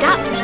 patched up.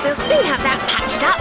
We'll soon have that patched up.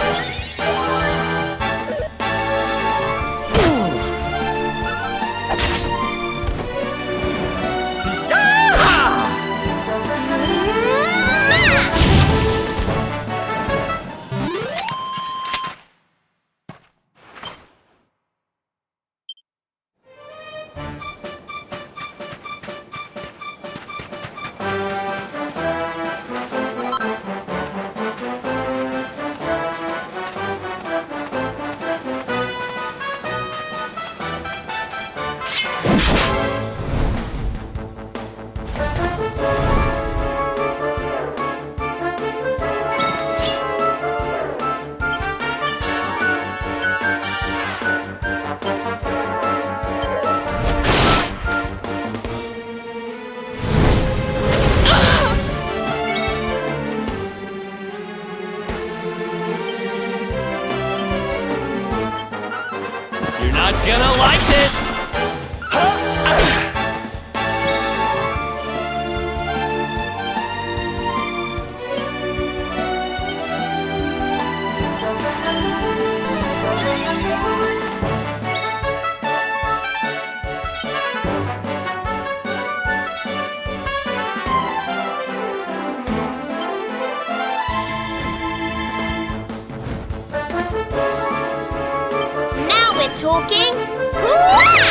You're not gonna like it! Now we're talking. Hoo-ah!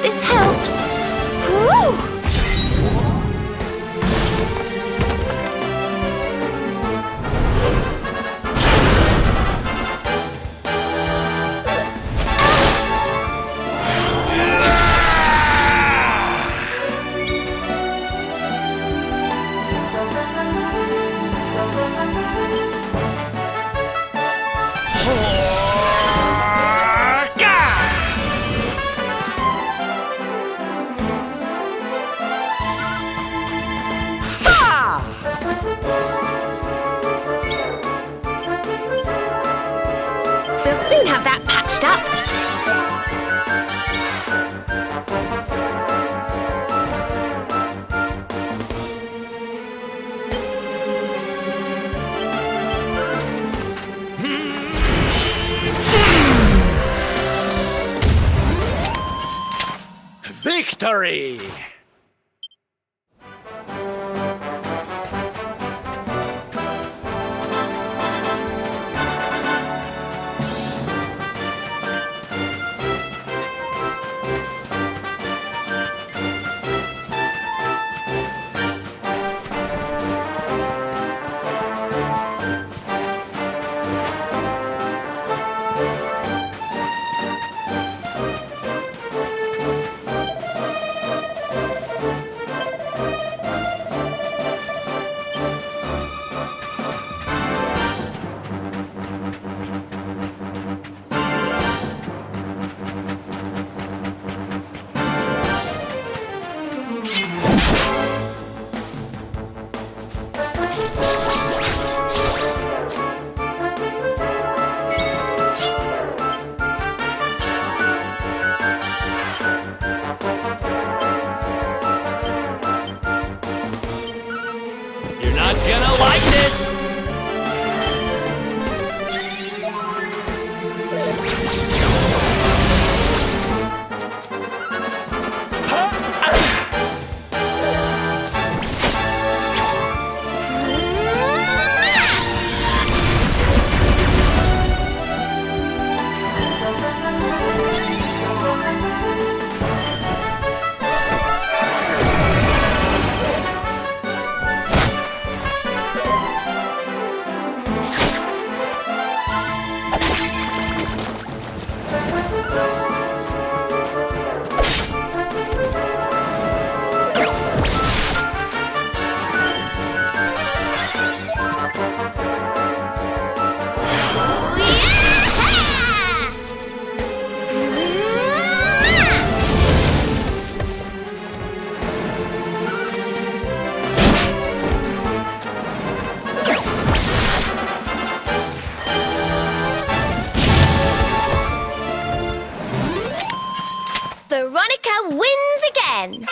this helps. Whew! We'll soon have that patched up. Victory! You're not gonna like this! Veronica wins again.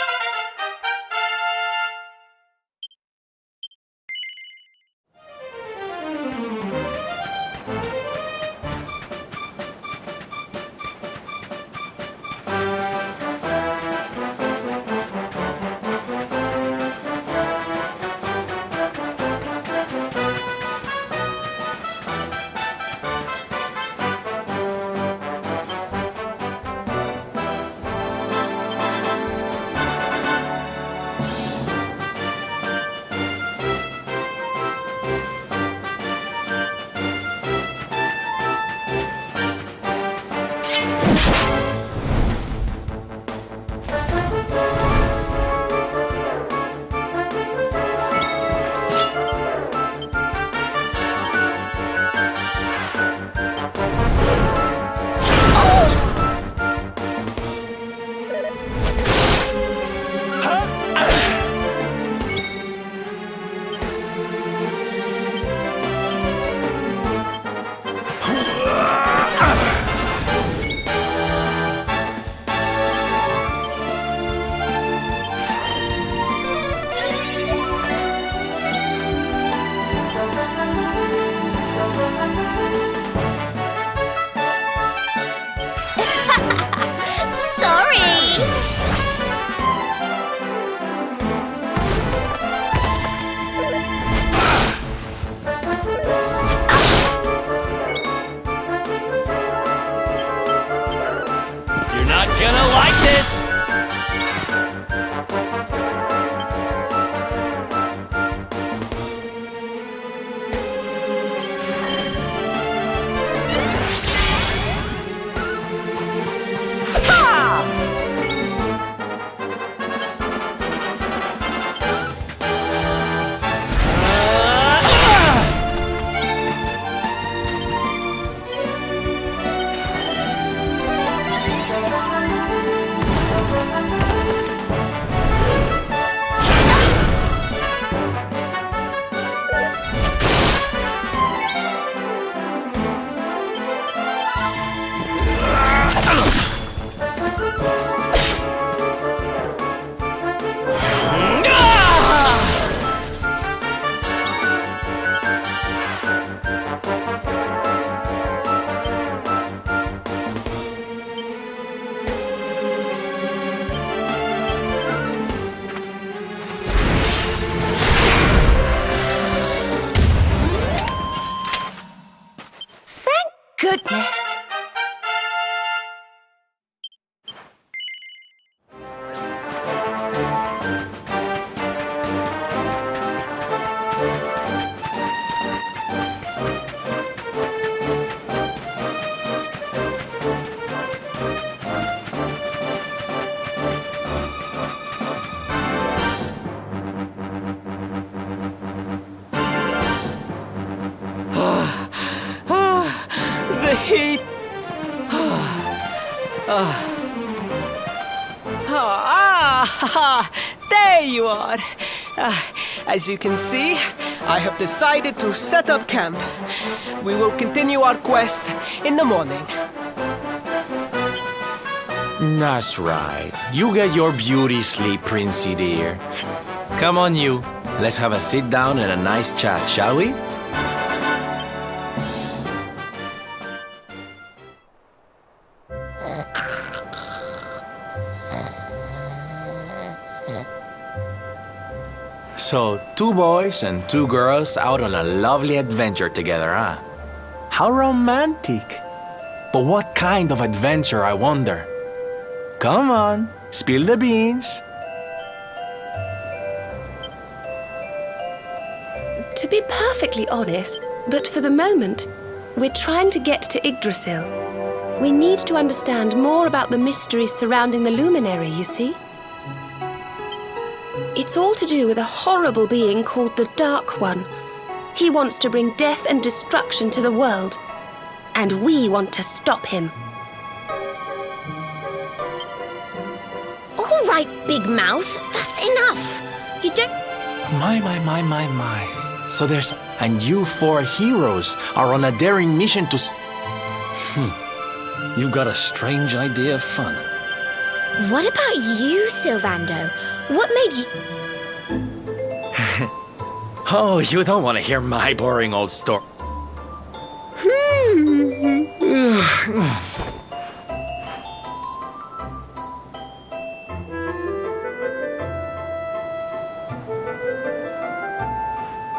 You're not gonna like this! goodness. The heat. There you are. As you can see, I have decided to set up camp. We will continue our quest in the morning. That's right. You get your beauty sleep, Princey dear. Come on, you. Let's have a sit down and a nice chat, shall we? So, 2 boys and 2 girls out on a lovely adventure together, huh? How romantic. But what kind of adventure, I wonder? Come on, spill the beans. To be perfectly honest, but for the moment, we're trying to get to Yggdrasil. We need to understand more about the mysteries surrounding the luminary, you see? It's all to do with a horrible being called the Dark One. He wants to bring death and destruction to the world, and we want to stop him. All right, Big Mouth, that's enough. You don't... My. So there's... And you 4 heroes are on a daring mission to... You've got a strange idea of fun. What about you, Sylvando? What made you... Oh, you don't want to hear my boring old story.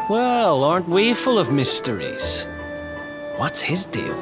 Well, aren't we full of mysteries? What's his deal?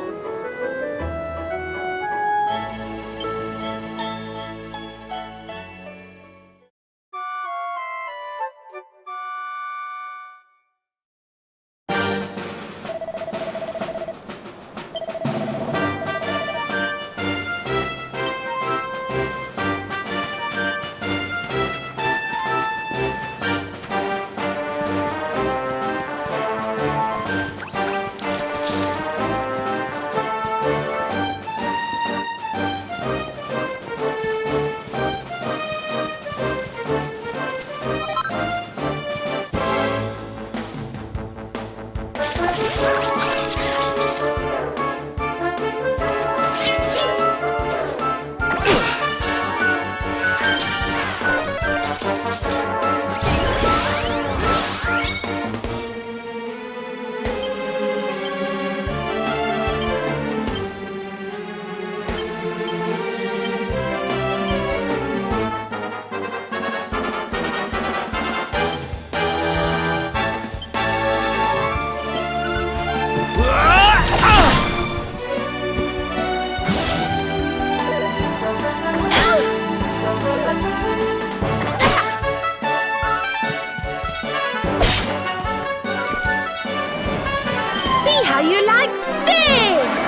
How you like this?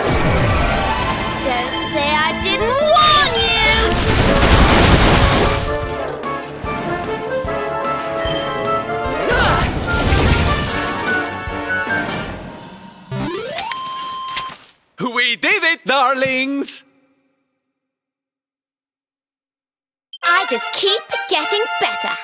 Don't say I didn't warn you! We did it, darlings! I just keep getting better.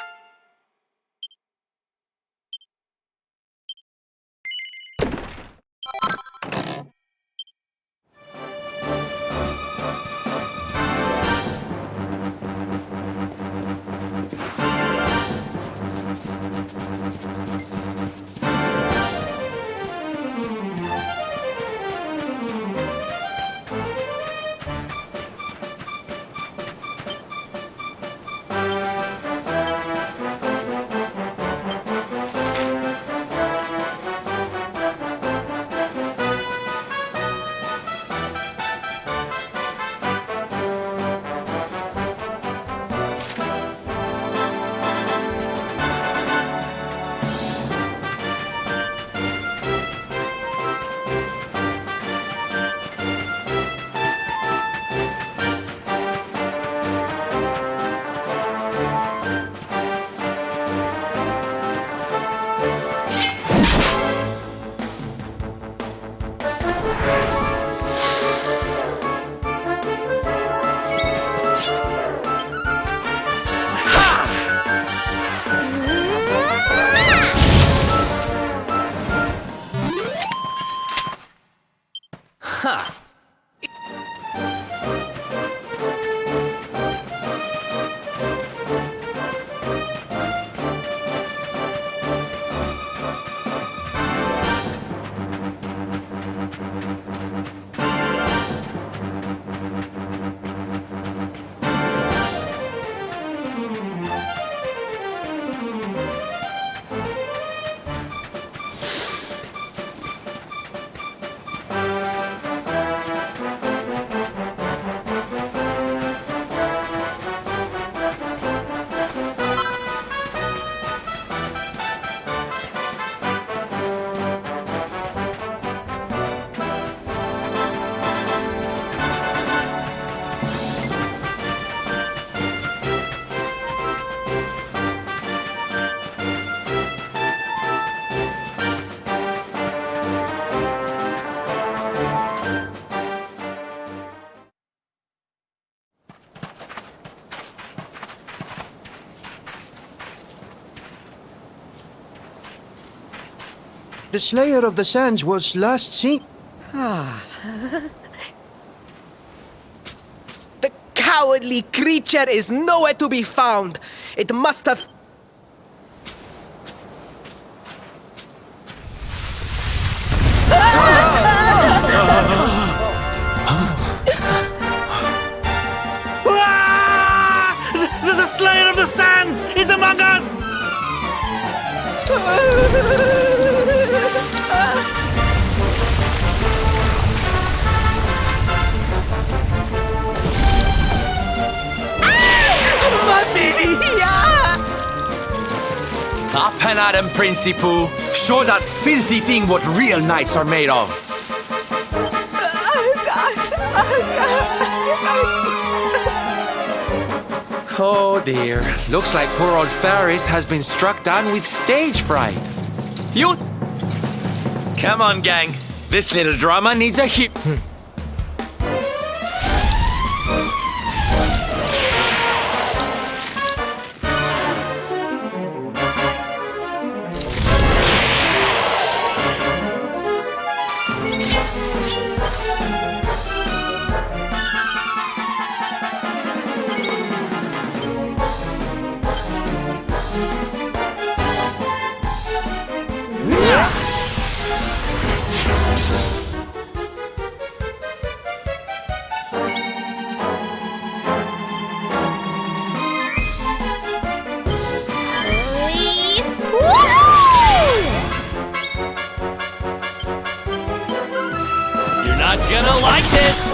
Ha! The Slayer of the Sands was last seen. The cowardly creature is nowhere to be found. It must have... The Slayer of the Sands is among us! Up and at him, Principoo. Show that filthy thing what real knights are made of. Oh dear. Looks like poor old Faris has been struck down with stage fright. You... Come on, gang. This little drama needs a hip. You're not gonna like this!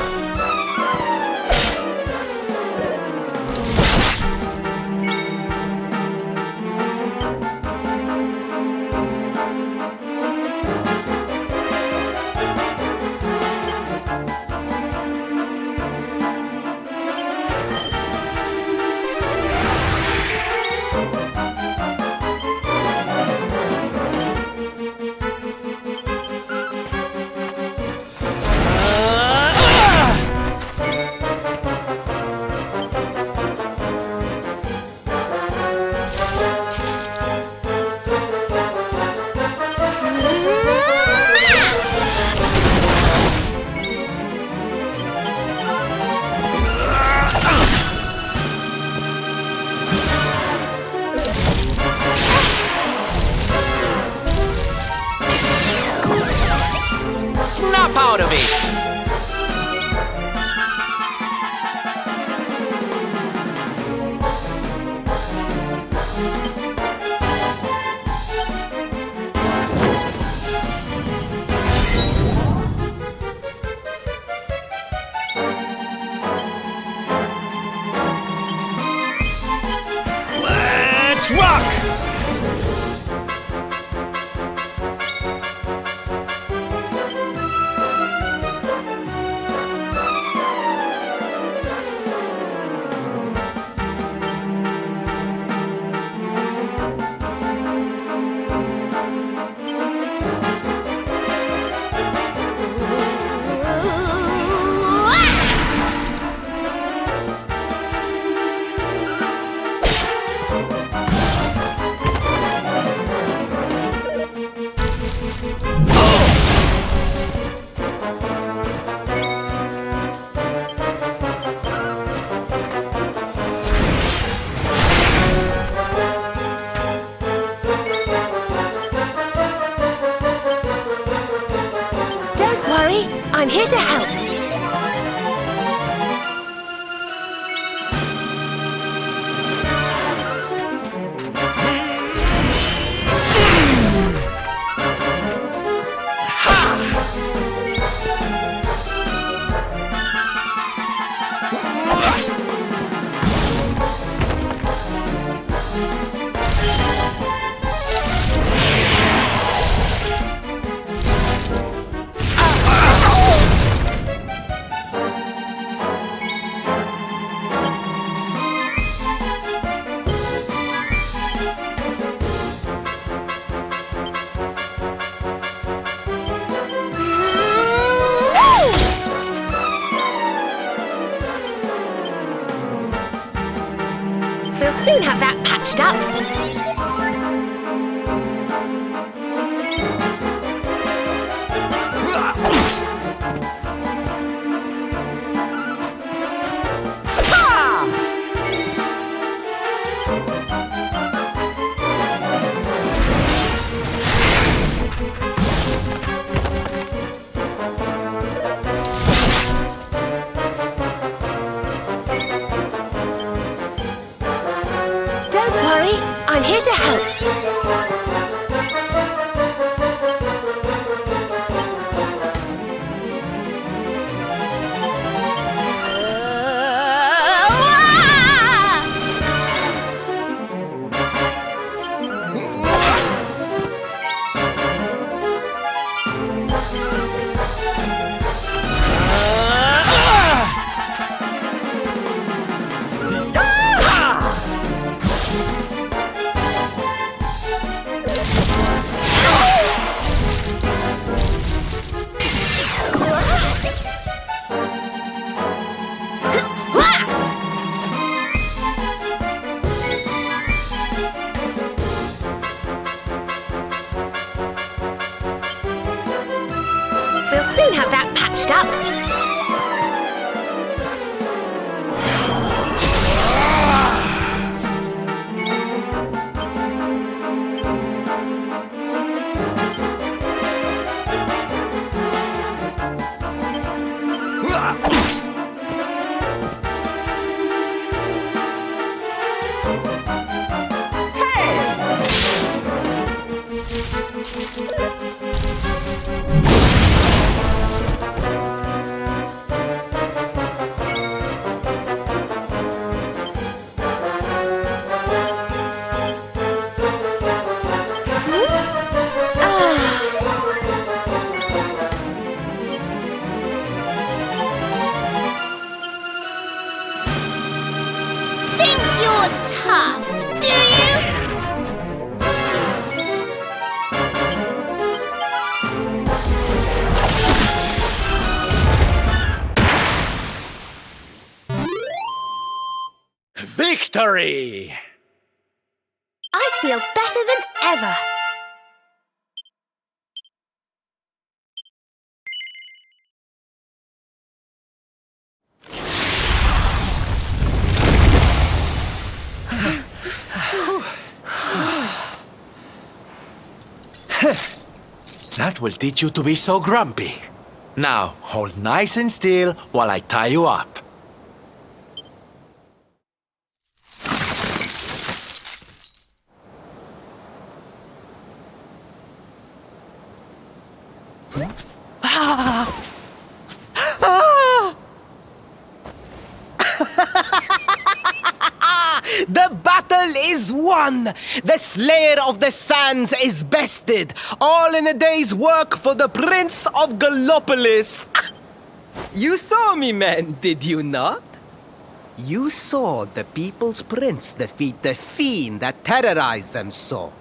Snap out of it! Let's rock! I'm here to help. We'll soon have that patched up. Don't worry, I'm here to help. We'll soon have that patched up. Think you're tough, do you? Victory! I feel better than ever. That will teach you to be so grumpy. Now, hold nice and still while I tie you up. The battle is won! The Slayer of the Sands is bested! All in a day's work for the Prince of Gallopolis! You saw me, men, did you not? You saw the People's Prince defeat the fiend that terrorized them so.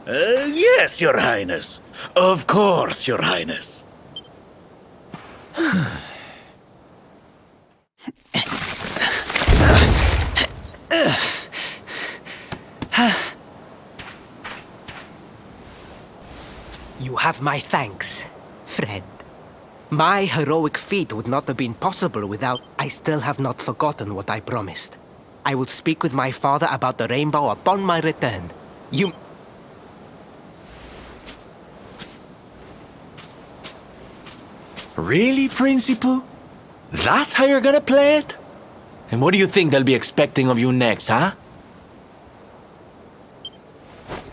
Yes, Your Highness. Of course, Your Highness. You have my thanks, friend. My heroic feat would not have been possible without... I still have not forgotten what I promised. I will speak with my father about the rainbow upon my return. You... Really, Principal? That's how you're gonna play it? And what do you think they'll be expecting of you next, huh?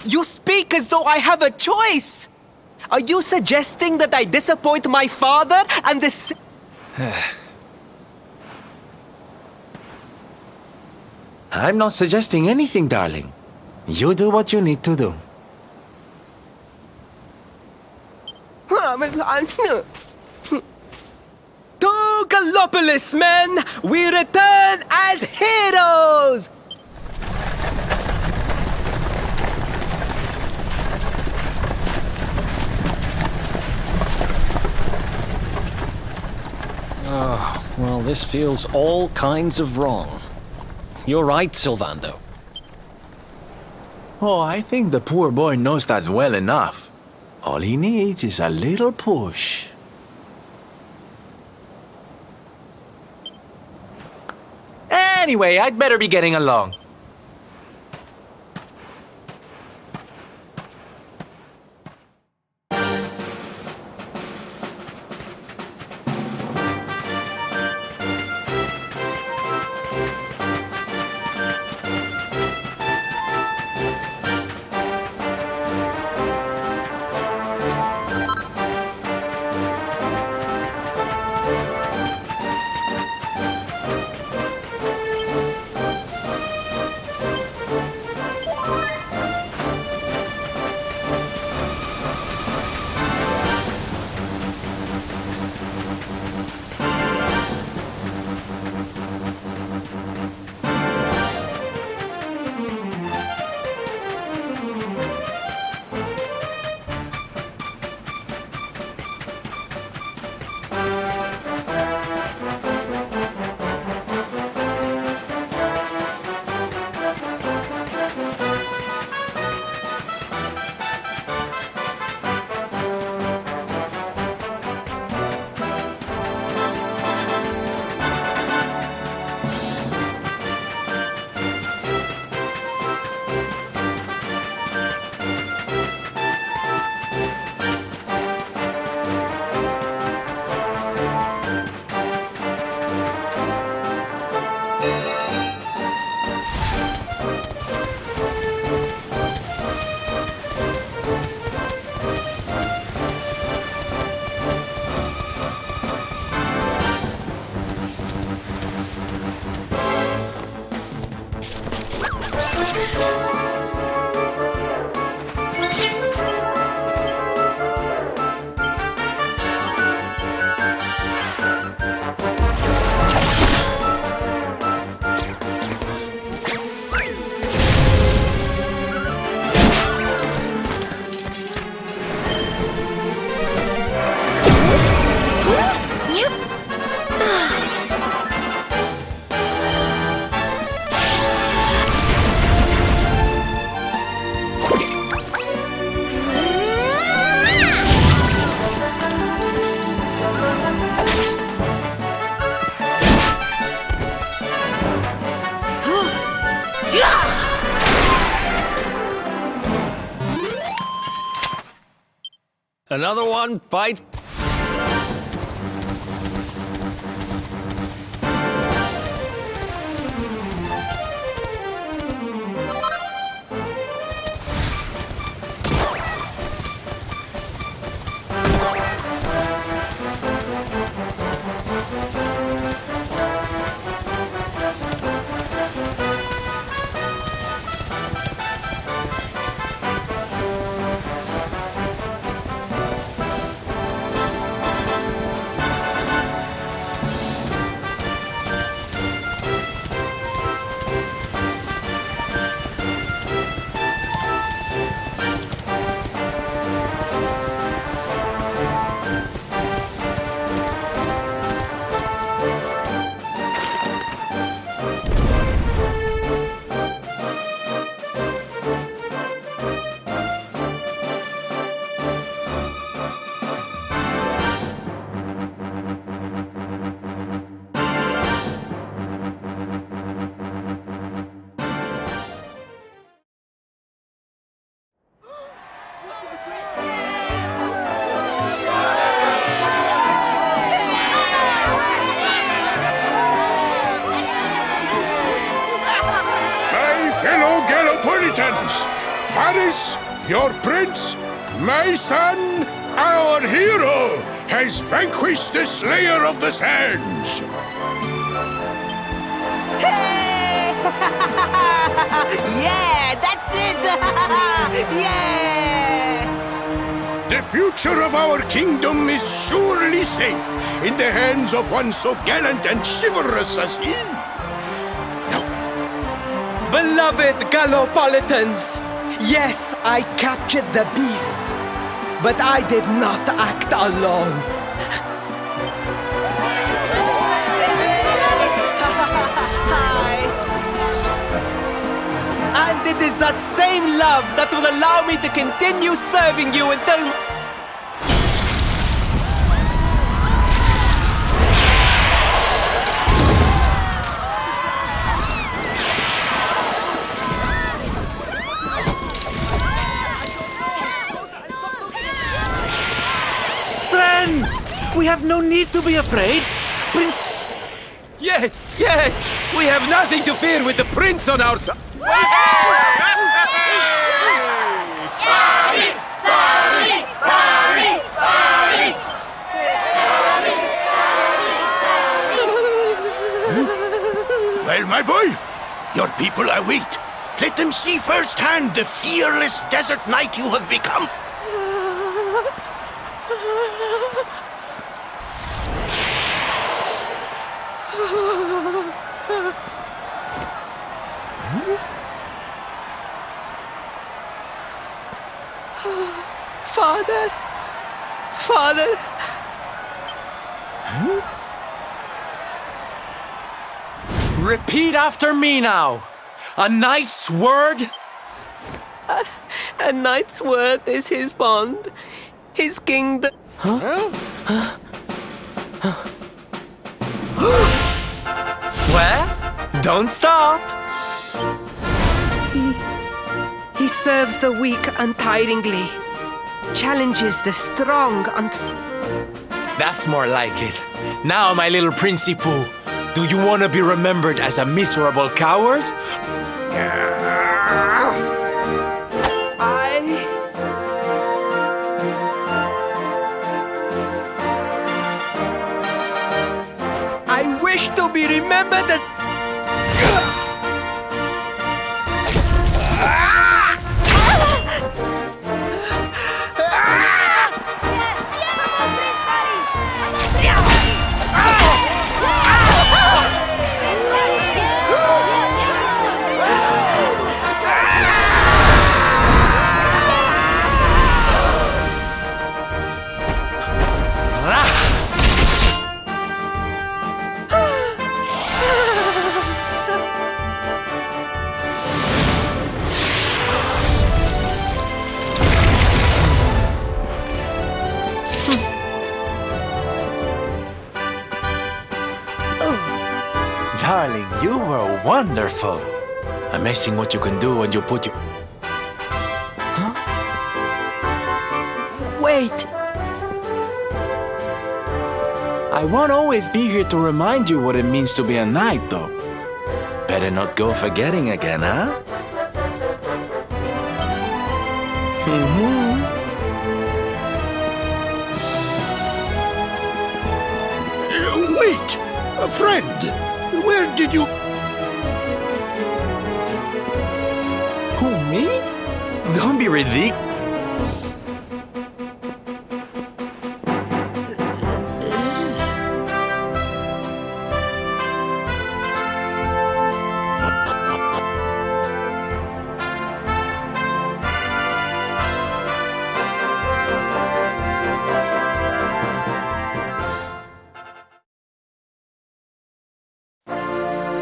You speak as though I have a choice! Are you suggesting that I disappoint my father and this... I'm not suggesting anything, darling. You do what you need to do. To Gallopolis, men! We return as heroes! Well, this feels all kinds of wrong. You're right, Sylvando. Oh, I think the poor boy knows that well enough. All he needs is a little push. Anyway, I'd better be getting along. Another one bite. Faris, your prince, my son, our hero, has vanquished the Slayer of the Sands. Hey! Yeah, that's it! Yeah! The future of our kingdom is surely safe in the hands of one so gallant and chivalrous as he. Now, Beloved Gallopolitans, yes, I captured the beast, but I did not act alone. And it is that same love that will allow me to continue serving you until... Friends! We have no need to be afraid. Prince... Yes, yes! We have nothing to fear with the prince on our side. well, my boy, your people await. Let them see firsthand the fearless desert knight you have become. Father? Father? Repeat after me now. A knight's word? A knight's word is his bond. His kingdom... Well, don't stop. He serves the weak untiringly. Challenges the strong That's more like it. Now, my little Princey Pooh, do you want to be remembered as a miserable coward? I wish to be remembered as... Darling, you were wonderful. Amazing what you can do when you put your... Wait! I won't always be here to remind you what it means to be a knight, though. Better not go forgetting again, huh? Wait! A friend! Where did you... Who, me? Don't be ridiculous.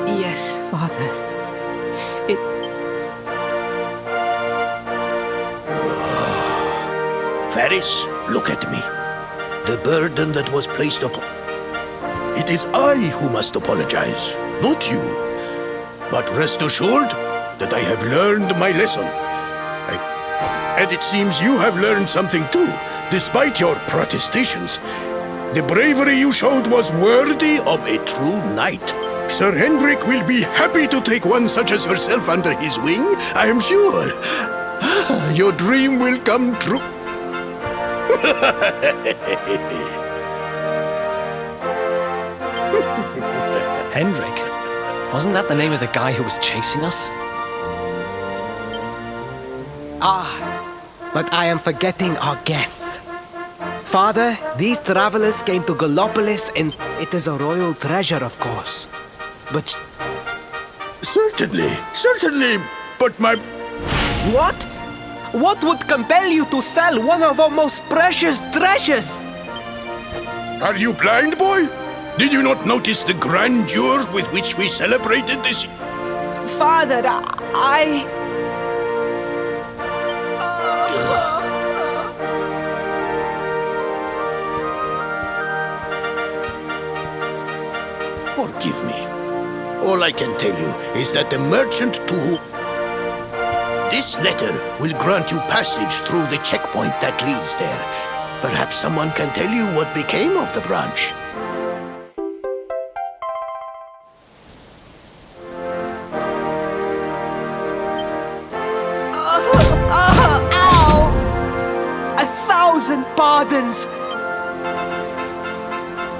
Yes, Father. Faris, look at me. The burden that was placed upon... It is I who must apologize, not you. But rest assured that I have learned my lesson. And it seems you have learned something too, despite your protestations. The bravery you showed was worthy of a true knight. Sir Hendrik will be happy to take one such as herself under his wing, I am sure. Your dream will come true. Hendrik? Wasn't that the name of the guy who was chasing us? But I am forgetting our guests. Father, these travelers came to Gallopolis and it is a royal treasure, of course. But Certainly, certainly, but my... what? What would compel you to sell one of our most precious treasures? Are you blind, boy? Did you not notice the grandeur with which we celebrated this? Father, I... Forgive me. All I can tell you is that the merchant to whom this letter will grant you passage through the checkpoint that leads there. Perhaps someone can tell you what became of the branch. Ow! 1,000 pardons!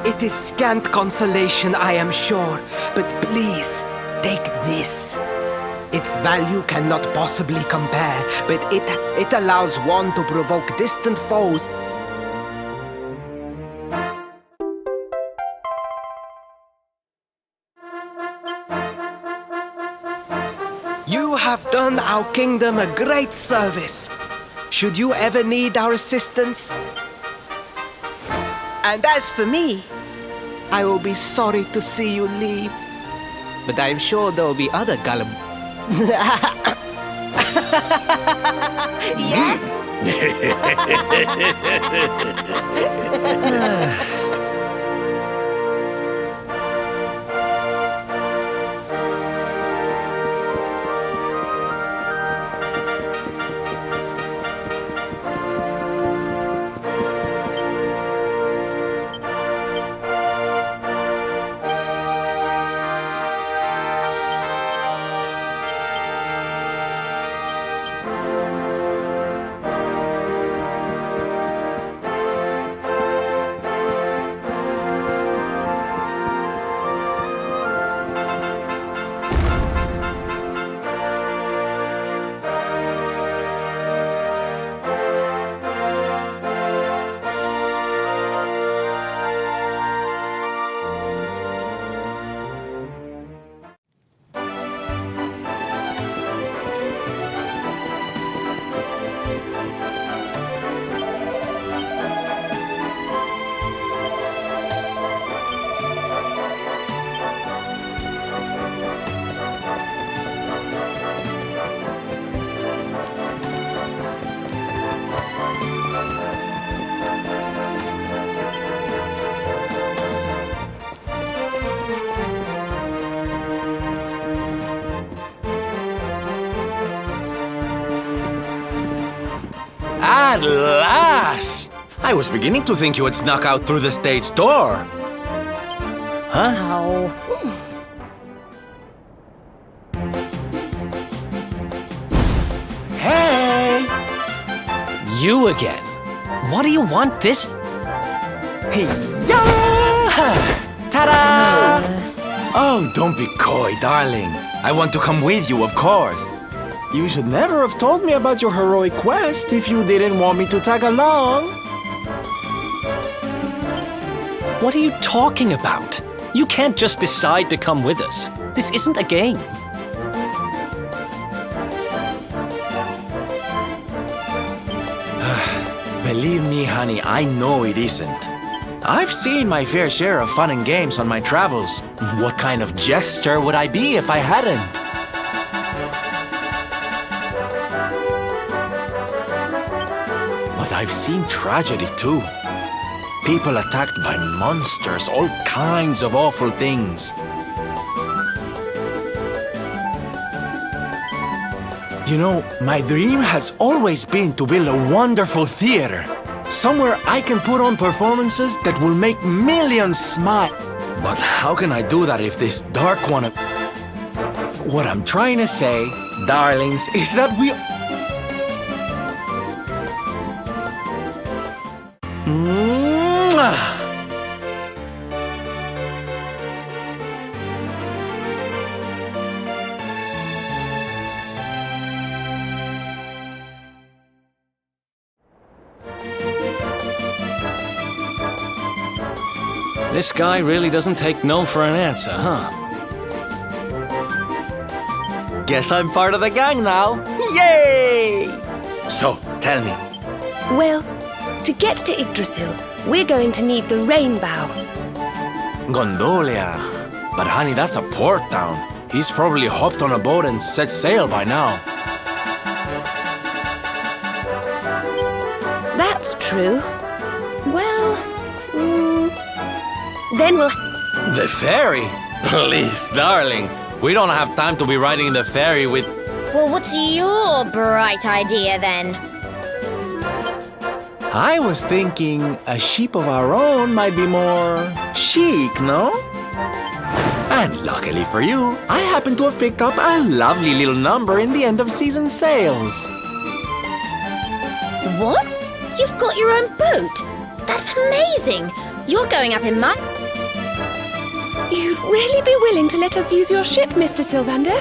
It is scant consolation, I am sure, but please, take this. Its value cannot possibly compare, but it allows one to provoke distant foes. You have done our kingdom a great service. Should you ever need our assistance? And as for me, I will be sorry to see you leave. But I'm sure there will be other gullible... yeah? At last! I was beginning to think you had snuck out through the stage door. Huh? Hey! You again? What do you want this? Hey! Ta-da! Oh, don't be coy, darling. I want to come with you, of course. You should never have told me about your heroic quest if you didn't want me to tag along. What are you talking about? You can't just decide to come with us. This isn't a game. Believe me, honey, I know it isn't. I've seen my fair share of fun and games on my travels. What kind of jester would I be if I hadn't? But I've seen tragedy too. People attacked by monsters, all kinds of awful things. You know, my dream has always been to build a wonderful theater. Somewhere I can put on performances that will make millions smile. But how can I do that if this dark one... What I'm trying to say, darlings, is that This guy really doesn't take no for an answer, huh? Guess I'm part of the gang now. Yay! So, tell me, Well, to get to Yggdrasil, we're going to need the Rainbow. Gondolia. But honey, that's a port town. He's probably hopped on a boat and set sail by now. That's true. Well, then we'll... The ferry? Please, darling. We don't have time to be riding the ferry with... Well, what's your bright idea then? I was thinking a ship of our own might be more chic, no? And luckily for you, I happen to have picked up a lovely little number in the end of season sales. What? You've got your own boat? That's amazing! You're going up in my... You'd really be willing to let us use your ship, Mr. Sylvander?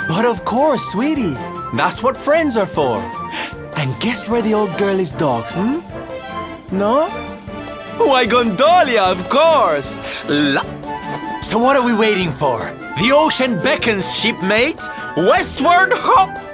But of course, sweetie. That's what friends are for. And guess where the old girl is docked, No? Why, Gondolia, of course! So what are we waiting for? The ocean beckons, shipmates! Westward hop!